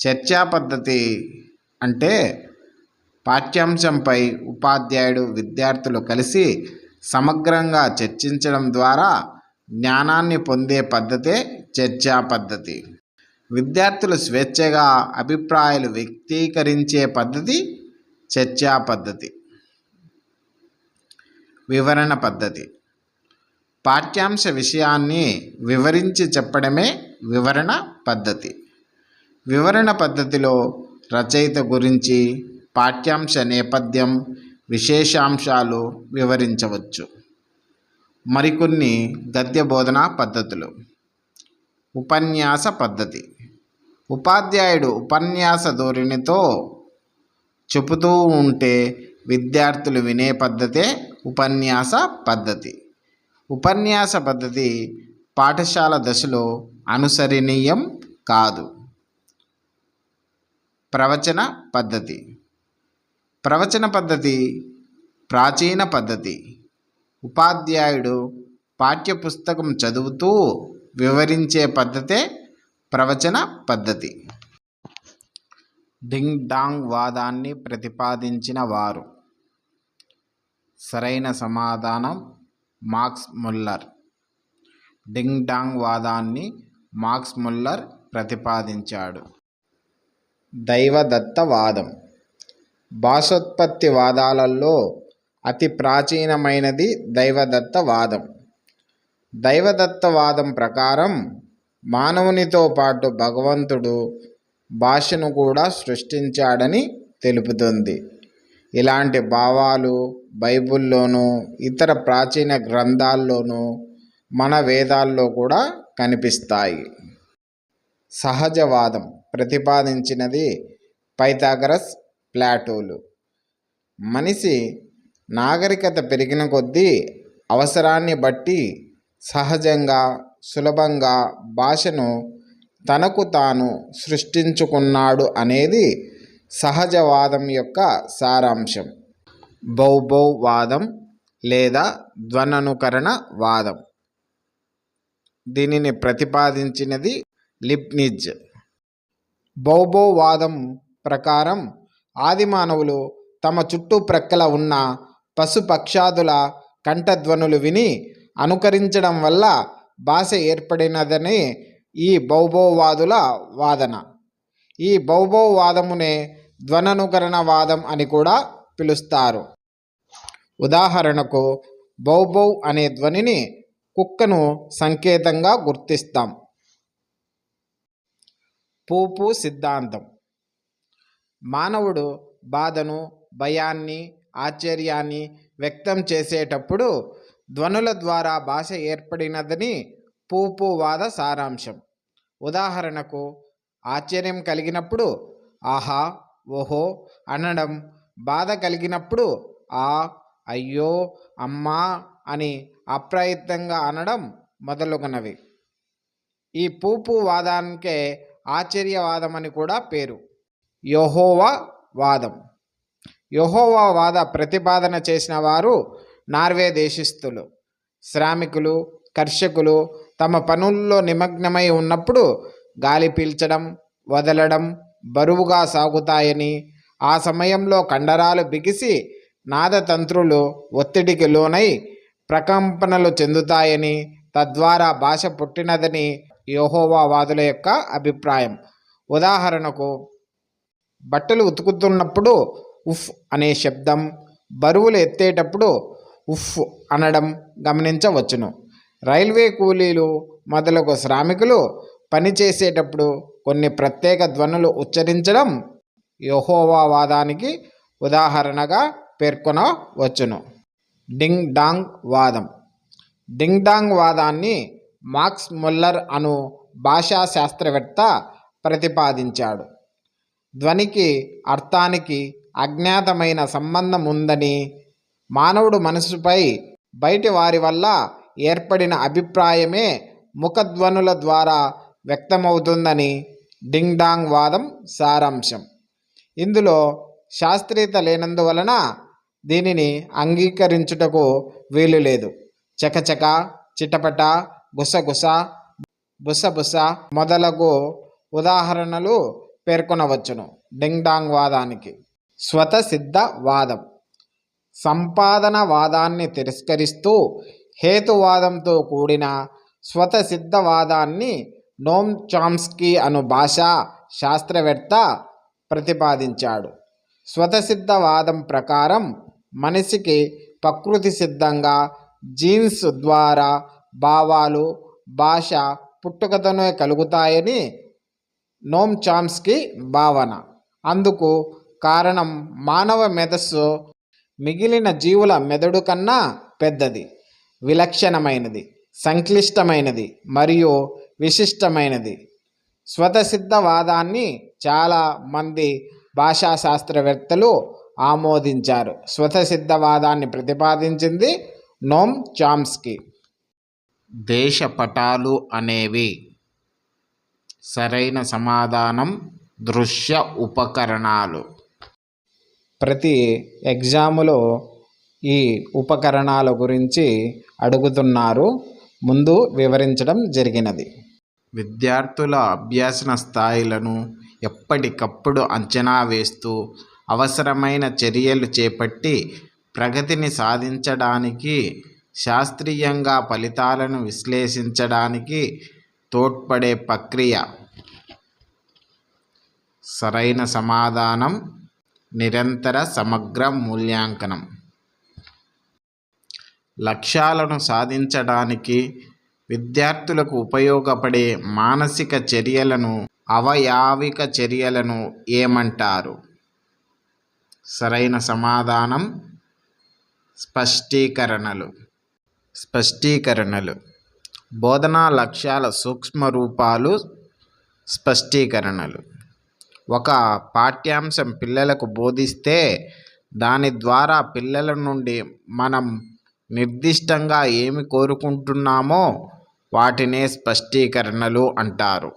చర్చా పద్ధతి అంటే పాఠ్యాంశంపై ఉపాధ్యాయుడు విద్యార్థులు కలిసి సమగ్రంగా చర్చించడం ద్వారా జ్ఞానాన్ని పొందే పద్ధతే చర్చా పద్ధతి. విద్యార్థులు స్వేచ్ఛగా అభిప్రాయాలు వ్యక్తీకరించే పద్ధతి చర్చా పద్ధతి. వివరణ పద్ధతి. పాఠ్యాంశ విషయాన్ని వివరించి చెప్పడమే వివరణ పద్ధతి. వివరణ పద్ధతిలో రచయిత గురించి, పాఠ్యాంశ నేపథ్యం, విశేషాంశాలు వివరించవచ్చు. మరికొన్ని గద్య బోధనా పద్ధతులు. ఉపన్యాస పద్ధతి. ఉపాధ్యాయుడు ఉపన్యాస ధోరణితో చెబుతూ ఉంటే విద్యార్థులు వినే పద్ధతే ఉపన్యాస పద్ధతి. ఉపన్యాస పద్ధతి పాఠశాల దశలో అనుసరణీయం కాదు. ప్రవచన పద్ధతి. ప్రవచన పద్ధతి ప్రాచీన పద్ధతి. ఉపాధ్యాయుడు పాఠ్యపుస్తకం చదువుతూ వివరించే పద్ధతే ప్రవచన పద్ధతి. డింగ్ డాంగ్ వాదాన్ని ప్రతిపాదించిన వారు. సరైన సమాధానం మాక్స్ ముల్లర్. డింగ్ డాంగ్ వాదాన్ని మాక్స్ ముల్లర్ ప్రతిపాదించాడు. దైవదత్తవాదం. భాషోత్పత్తి వాదాలలో అతి ప్రాచీనమైనది దైవదత్తవాదం. దైవదత్తవాదం ప్రకారం మానవునితో పాటు భగవంతుడు భాషను కూడా సృష్టించాడని తెలుపుతుంది. ఇలాంటి భావాలు బైబిల్లోనూ ఇతర ప్రాచీన గ్రంథాల్లోనూ మన వేదాల్లో కూడా కనిపిస్తాయి. సహజవాదం ప్రతిపాదించినది పైథాగరస్, ప్లాటోలు. మనిషి నాగరికత పెరిగిన కొద్దీ అవసరాన్ని బట్టి సహజంగా సులభంగా భాషను తనకు తాను సృష్టించుకున్నాడు అనేది సహజవాదం యొక్క సారాంశం. బౌబౌవాదం లేదా ధ్వననుకరణ వాదం. దీనిని ప్రతిపాదించినది లీబ్నిజ్. బౌబౌవాదం ప్రకారం ఆదిమానవులు తమ చుట్టుప్రక్కల ఉన్న పశుపక్షాదుల కంఠధ్వనులు విని అనుకరించడం వల్ల భాష ఏర్పడినదని ఈ బౌబౌవాదుల వాదన. ఈ బౌబౌవాదమునే ధ్వననుకరణ వాదం అని కూడా పిలుస్తారు. ఉదాహరణకు బౌబౌ అనే ధ్వనిని కుక్కను సంకేతంగా గుర్తిస్తాం. పూపు సిద్ధాంతం. మానవుడు బాధను, భయాన్ని, ఆశ్చర్యాన్ని వ్యక్తం చేసేటప్పుడు ధ్వనుల ద్వారా భాష ఏర్పడినదని పూపువాద సారాంశం. ఉదాహరణకు ఆశ్చర్యం కలిగినప్పుడు ఆహా, ఓహో అనడం, బాధ కలిగినప్పుడు ఆ, అయ్యో, అమ్మా అని అప్రయత్నంగా అనడం మొదలగునవి. ఈ పూపువాదానికే ఆశ్చర్యవాదం అని కూడా పేరు. యెహోవా వాదం. యెహోవా వాద ప్రతిపాదన చేసిన వారు నార్వే దేశస్థులు. శ్రామికులు, కర్షకులు తమ పనుల్లో నిమగ్నమై ఉన్నప్పుడు గాలి పీల్చడం, వదలడం బరువుగా సాగుతాయని, ఆ సమయంలో కండరాలు బిగిసి నాదతంత్రులు ఒత్తిడికి లోనై ప్రకంపనలు చెందుతాయని, తద్వారా భాష పుట్టినదని యెహోవా వాదుల యొక్క అభిప్రాయం. ఉదాహరణకు బట్టలు ఉతుకుతున్నప్పుడు ఉఫ్ అనే శబ్దం, బరువులు ఎత్తేటప్పుడు ఉఫ్ అనడం గమనించవచ్చును. రైల్వే కూలీలు మొదలగు శ్రామికులు పనిచేసేటప్పుడు కొన్ని ప్రత్యేక ధ్వనులు ఉచ్చరించడం యెహోవా వాదానికి ఉదాహరణగా పేర్కొనవచ్చును. డింగ్ డాంగ్ వాదం. డింగ్ డాంగ్ వాదాన్ని మాక్స్ ముల్లర్ అను భాషా శాస్త్రవేత్త ప్రతిపాదించాడు. ధ్వనికి అర్థానికి అజ్ఞాతమైన సంబంధం ఉందని, మానవుడు మనసుపై బయటి వారి వల్ల ఏర్పడిన అభిప్రాయమే ముఖధ్వనుల ద్వారా వ్యక్తమవుతుందని డింగ్ డాంగ్ వాదం సారాంశం. ఇందులో శాస్త్రీయత లేనందువలన దీనిని అంగీకరించుటకు వీలు లేదు. చకచక, చిటపట, గుసగుస, బుసబుస మొదలగు ఉదాహరణలు పేర్కొనవచ్చును. డింగ్ డాంగ్ వాదానికి స్వతసిద్ధ వాదం. సంపాదన వాదాన్ని తిరస్కరిస్తూ హేతువాదంతో కూడిన స్వతసిద్ధవాదాన్ని నోమ్ చామ్స్కీ అను భాషా శాస్త్రవేత్త ప్రతిపాదించాడు. స్వతసిద్ధవాదం ప్రకారం మనిషికి ప్రకృతి సిద్ధంగా జీన్స్ ద్వారా భావాలు, భాష పుట్టుకతోనే కలుగుతాయని నోమ్ చామ్స్కీ భావన. అందుకు కారణం మానవ మేధస్సు మిగిలిన జీవుల మెదడు కన్నా పెద్దది, విలక్షణమైనది, సంక్లిష్టమైనది మరియు విశిష్టమైనది. స్వతసిద్ధవాదాన్ని చాలా మంది భాషా శాస్త్రవేత్తలు ఆమోదించారు. స్వతసిద్ధవాదాన్ని ప్రతిపాదించింది నోమ్ చామ్స్కీ. దేశపటాలు అనేవి. సరైన సమాధానం దృశ్య ఉపకరణాలు. ప్రతి ఎగ్జాములో ఈ ఉపకరణాల గురించి అడుగుతున్నారు. ముందు వివరించడం జరిగినది. విద్యార్థుల అభ్యసన స్థాయిలను ఎప్పటికప్పుడు అంచనా వేస్తూ అవసరమైన చర్యలు చేపట్టి ప్రగతిని సాధించడానికి, శాస్త్రీయంగా ఫలితాలను విశ్లేషించడానికి తోడ్పడే ప్రక్రియ. సరైన సమాధానం నిరంతర సమగ్ర మూల్యాంకనం. లక్ష్యాలను సాధించడానికి విద్యార్థులకు ఉపయోగపడే మానసిక చర్యలను, అవయావిక చర్యలను ఏమంటారు? సరైన సమాధానం స్పష్టీకరణలు. స్పష్టీకరణలు బోధనా లక్ష్యాల సూక్ష్మ రూపాలు. స్పష్టీకరణలు ఒక పాఠ్యాంశం పిల్లలకు బోధిస్తే దాని ద్వారా పిల్లల నుండి మనం నిర్దిష్టంగా ఏమి కోరుకుంటున్నామో వాటినే స్పష్టీకరణలు అంటారు.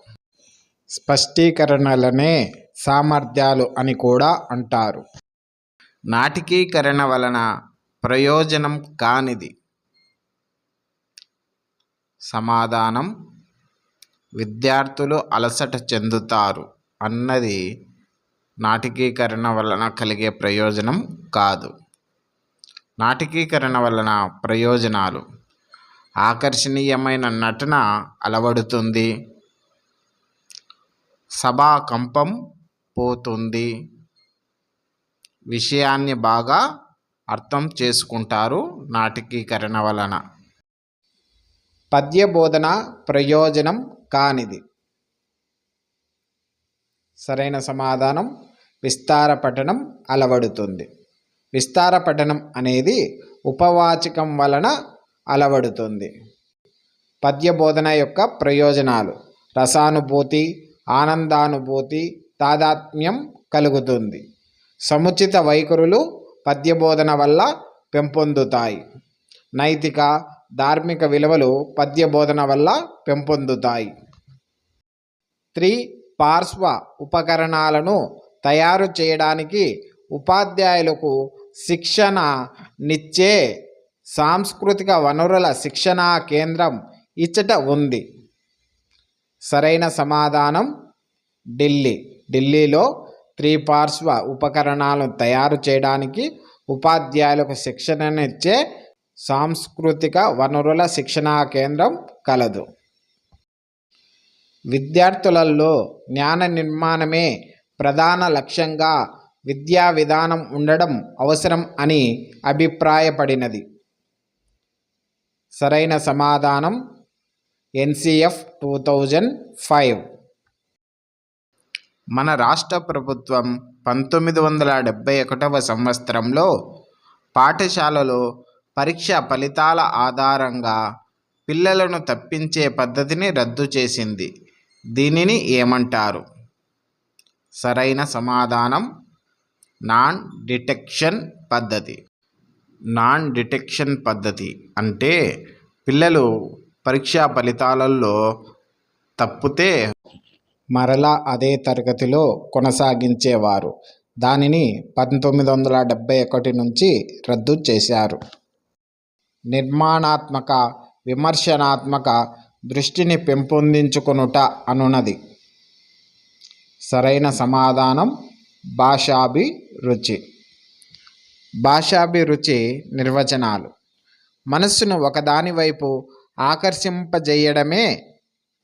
స్పష్టీకరణలనే సామర్థ్యాలు అని కూడా అంటారు. నాటకీకరణ వలన ప్రయోజనం కానిది. సమాధానం విద్యార్థులు అలసట చెందుతారు అన్నది నాటకీకరణ వలన కలిగే ప్రయోజనం కాదు. నాటకీకరణ వలన ప్రయోజనాలు: ఆకర్షణీయమైన నటన అలవడుతుంది, సభా కంపం పోతుంది, విషయాన్ని బాగా అర్థం చేసుకుంటారు నాటకీకరణ వలన. పద్య బోధన ప్రయోజనం కానిది. సరైన సమాధానం విస్తార పఠనం అలవడుతుంది. విస్తార పఠనం అనేది ఉపవాచకం వలన అలవడుతుంది. పద్య బోధన యొక్క ప్రయోజనాలు: రసానుభూతి, ఆనందానుభూతి, తాదాత్మ్యం కలుగుతుంది. సముచిత వైఖరులు పద్య బోధన వల్ల పెంపొందుతాయి. నైతిక, ధార్మిక విలువలు పద్య బోధన వల్ల పెంపొందుతాయి. పార్శ్వ ఉపకరణాలను తయారు చేయడానికి ఉపాధ్యాయులకు శిక్షణనిచ్చే సాంస్కృతిక వనరుల శిక్షణా కేంద్రం ఇచ్చట ఉంది. సరైన సమాధానం ఢిల్లీ. ఢిల్లీలో పార్శ్వ ఉపకరణాలను తయారు చేయడానికి ఉపాధ్యాయులకు శిక్షణనిచ్చే సాంస్కృతిక వనరుల శిక్షణా కేంద్రం కలదు. విద్యార్థులలో జ్ఞాన నిర్మాణమే ప్రధాన లక్ష్యంగా విద్యా విధానం ఉండడం అవసరం అని అభిప్రాయపడినది. సరైన సమాధానం NCF 2005. మన రాష్ట్ర ప్రభుత్వం 1971వ సంవత్సరంలో పాఠశాలలో పరీక్ష ఫలితాల ఆధారంగా పిల్లలను తప్పించే పద్ధతిని రద్దు చేసింది. దీనిని ఏమంటారు? సరైన సమాధానం నాన్ డిటెక్షన్ పద్ధతి. నాన్ డిటెక్షన్ పద్ధతి అంటే పిల్లలు పరీక్షా ఫలితాలలో తప్పితే మరలా అదే తరగతిలో కొనసాగించేవారు. దానిని 1971 నుంచి రద్దు చేశారు. నిర్మాణాత్మక విమర్శనాత్మక దృష్టిని పెంపొందించుకొనుట అనునది. సరైన సమాధానం భాషాభిరుచి. భాషాభిరుచి నిర్వచనాలు: మనస్సును ఒకదాని వైపు ఆకర్షింపజేయడమే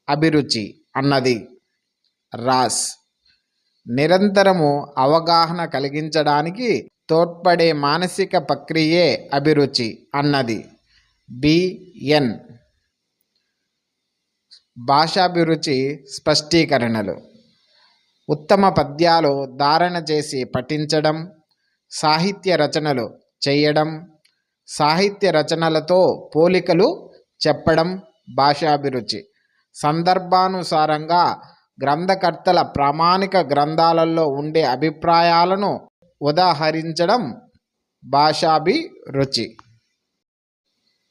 అభిరుచి అన్నది రాస్. నిరంతరము అవగాహన కలిగించడానికి తోడ్పడే మానసిక ప్రక్రియే అభిరుచి అన్నది బిఎన్. భాషాభిరుచి స్పష్టీకరణలు: ఉత్తమ పద్యాలు ధారణ చేసి పఠించడం, సాహిత్య రచనలు చేయడం, సాహిత్య రచనలతో పోలికలు చెప్పడం భాషాభిరుచి. సందర్భానుసారంగా గ్రంథకర్తల ప్రామాణిక గ్రంథాలలో ఉండే అభిప్రాయాలను ఉదాహరించడం భాషాభిరుచి.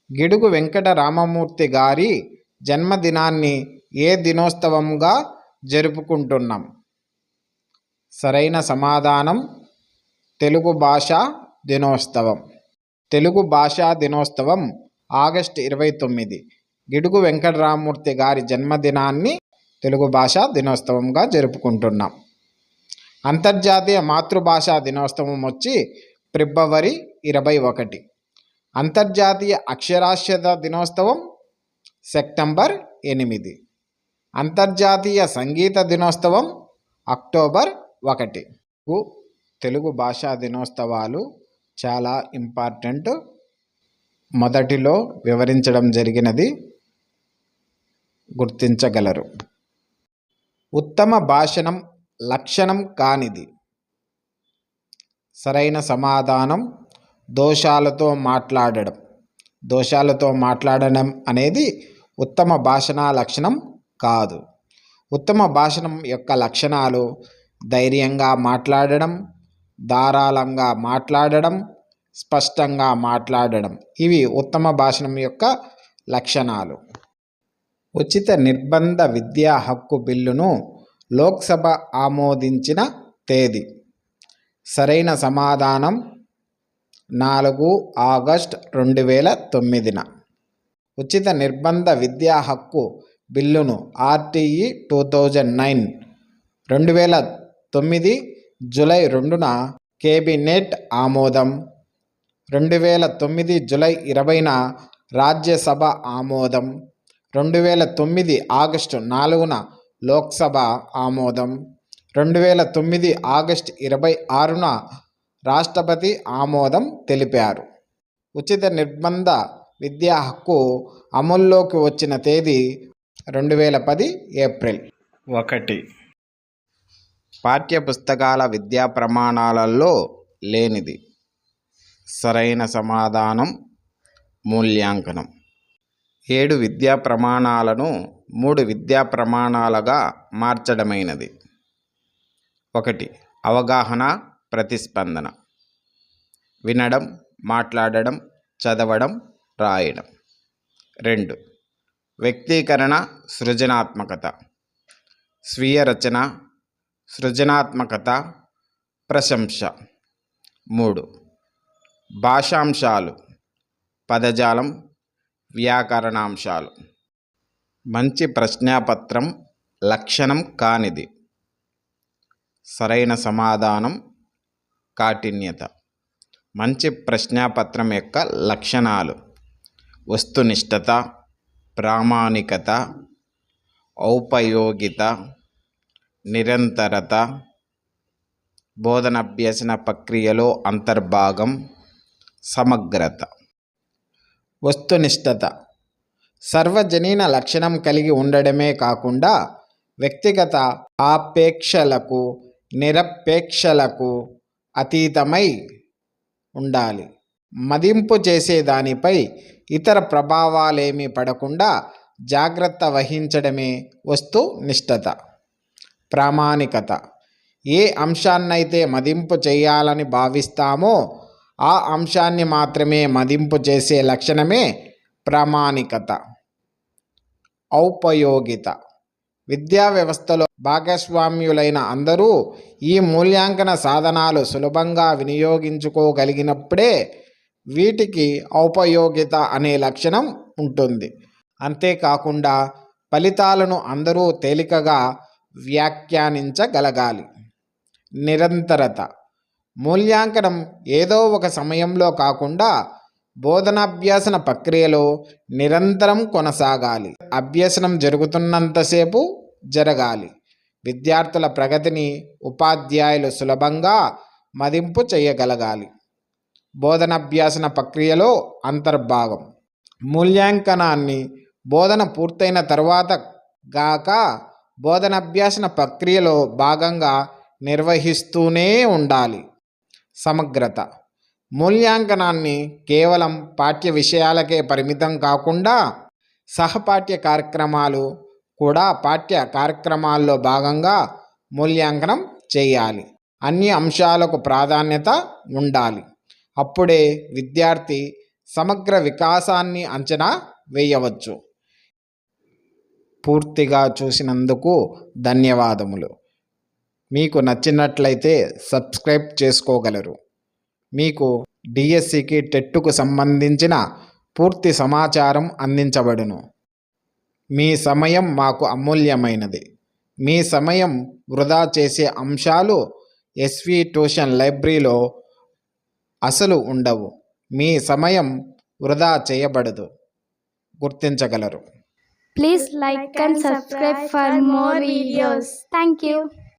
గిడుగు వెంకట రామమూర్తి గారి జన్మదినాన్ని ఏ దినోత్సవంగా జరుపుకుంటున్నాం? సరైన సమాధానం తెలుగు భాషా దినోత్సవం. తెలుగు భాషా దినోత్సవం ఆగస్టు 29. గిడుగు వెంకటరామమూర్తి గారి జన్మదినాన్ని తెలుగు భాషా దినోత్సవంగా జరుపుకుంటున్నాం. అంతర్జాతీయ మాతృభాషా దినోత్సవం వచ్చి ఫిబ్రవరి 21. అంతర్జాతీయ అక్షరాస్యత దినోత్సవం సెప్టెంబర్ 8. అంతర్జాతీయ సంగీత దినోత్సవం అక్టోబర్ 1. తెలుగు భాషా దినోత్సవాలు చాలా ఇంపార్టెంట్. మొదటిలో వివరించడం జరిగినది గుర్తించగలరు. ఉత్తమ భాషణం లక్షణం కానిది. సరైన సమాధానం దోషాలతో మాట్లాడడం. దోషాలతో మాట్లాడడం అనేది ఉత్తమ భాషణ లక్షణం కాదు. ఉత్తమ భాషణం యొక్క లక్షణాలు ధైర్యంగా మాట్లాడడం, ధారాళంగా మాట్లాడడం, స్పష్టంగా మాట్లాడడం. ఇవి ఉత్తమ భాషణం యొక్క లక్షణాలు. ఉచిత నిర్బంధ విద్యా హక్కు బిల్లును లోక్సభ ఆమోదించిన తేదీ. సరైన సమాధానం 4 ఆగస్టు 2009. ఉచిత నిర్బంధ విద్యా హక్కు బిల్లును RTE 2009 2009 జూలై 2న కేబినెట్ ఆమోదం, 2009 జూలై 20న రాజ్యసభ ఆమోదం, 2009 ఆగస్టు 4న లోక్సభ ఆమోదం, 2009 ఆగస్టు 26న రాష్ట్రపతి ఆమోదం తెలిపారు. ఉచిత నిర్బంధ విద్యా హక్కు అమల్లోకి వచ్చిన తేదీ 2010 ఏప్రిల్ 1. పాఠ్యపుస్తకాల విద్యా ప్రమాణాలలో లేనిది. సరైన సమాధానం మూల్యాంకనం. 7 విద్యా ప్రమాణాలను 3 విద్యా ప్రమాణాలుగా మార్చడమైనది. 1. అవగాహన ప్రతిస్పందన. వినడం, మాట్లాడడం, చదవడం, రాయడం. 2. వ్యక్తీకరణ సృజనాత్మకత. స్వీయ రచన, సృజనాత్మకత, ప్రశంస. 3. భాషాంశాలు పదజాలం, వ్యాకరణాంశాలు. మంచి ప్రశ్నాపత్రం లక్షణం కానిది. సరైన సమాధానం కాఠిన్యత. మంచి ప్రశ్నాపత్రం యొక్క లక్షణాలు: వస్తునిష్టత, ప్రామాణికత, ఔపయోగిత, నిరంతరత, బోధనాభ్యసన ప్రక్రియలో అంతర్భాగం, సమగ్రత. వస్తునిష్టత సర్వజనీన లక్షణం కలిగి ఉండడమే కాకుండా వ్యక్తిగత ఆపేక్షలకు, నిరపేక్షలకు అతీతమై ఉండాలి. మదింపు చేసే దానిపై ఇతర ప్రభావాలేమీ పడకుండా జాగ్రత్త వహించడమే వస్తునిష్టత. ప్రామాణికత ఏ అంశాన్నైతే మదింపు చేయాలని భావిస్తామో ఆ అంశాన్ని మాత్రమే మదింపు చేసే లక్షణమే ప్రామాణికత. ఔపయోగిత విద్యా వ్యవస్థలో భాగస్వామ్యులైన అందరూ ఈ మూల్యాంకన సాధనాలు సులభంగా వినియోగించుకోగలిగినప్పుడే వీటికి ఔపయోగిత అనే లక్షణం ఉంటుంది. అంతేకాకుండా ఫలితాలను అందరూ తేలికగా వ్యాఖ్యానించగలగాలి. నిరంతరత. మూల్యాంకనం ఏదో ఒక సమయంలో కాకుండా బోధనాభ్యాసన ప్రక్రియలో నిరంతరం కొనసాగాలి. అభ్యసనం జరుగుతున్నంతసేపు జరగాలి. విద్యార్థుల ప్రగతిని ఉపాధ్యాయులు సులభంగా మదింపు చేయగలగాలి. బోధనాభ్యాసన ప్రక్రియలో అంతర్భాగం. మూల్యాంకనాన్ని బోధన పూర్తయిన తర్వాత గాక బోధనాభ్యాసన ప్రక్రియలో భాగంగా నిర్వహిస్తూనే ఉండాలి. సమగ్రత. మూల్యాంకనాన్ని కేవలం పాఠ్య విషయాలకే పరిమితం కాకుండా సహపాఠ్య కార్యక్రమాలు కూడా పాఠ్య కార్యక్రమాల్లో భాగంగా మూల్యాంకనం చేయాలి. అన్ని అంశాలకు ప్రాధాన్యత ఉండాలి. అప్పుడే విద్యార్థి సమగ్ర వికాసాన్ని అంచనా వేయవచ్చు. పూర్తిగా చూసినందుకు ధన్యవాదములు. మీకు నచ్చినట్లయితే సబ్స్క్రైబ్ చేసుకోగలరు. మీకు డిఎస్సికి టెట్కు సంబంధించిన పూర్తి సమాచారం అందించబడును. మీ సమయం మాకు అమూల్యమైనది. మీ సమయం వృధా చేసే అంశాలు ఎస్వి ట్యూషన్ లైబ్రరీలో అసలు ఉండవు. మీ సమయం వృధా చేయబడదు. గుర్తించగలరు. Please like and subscribe for more videos. Thank you.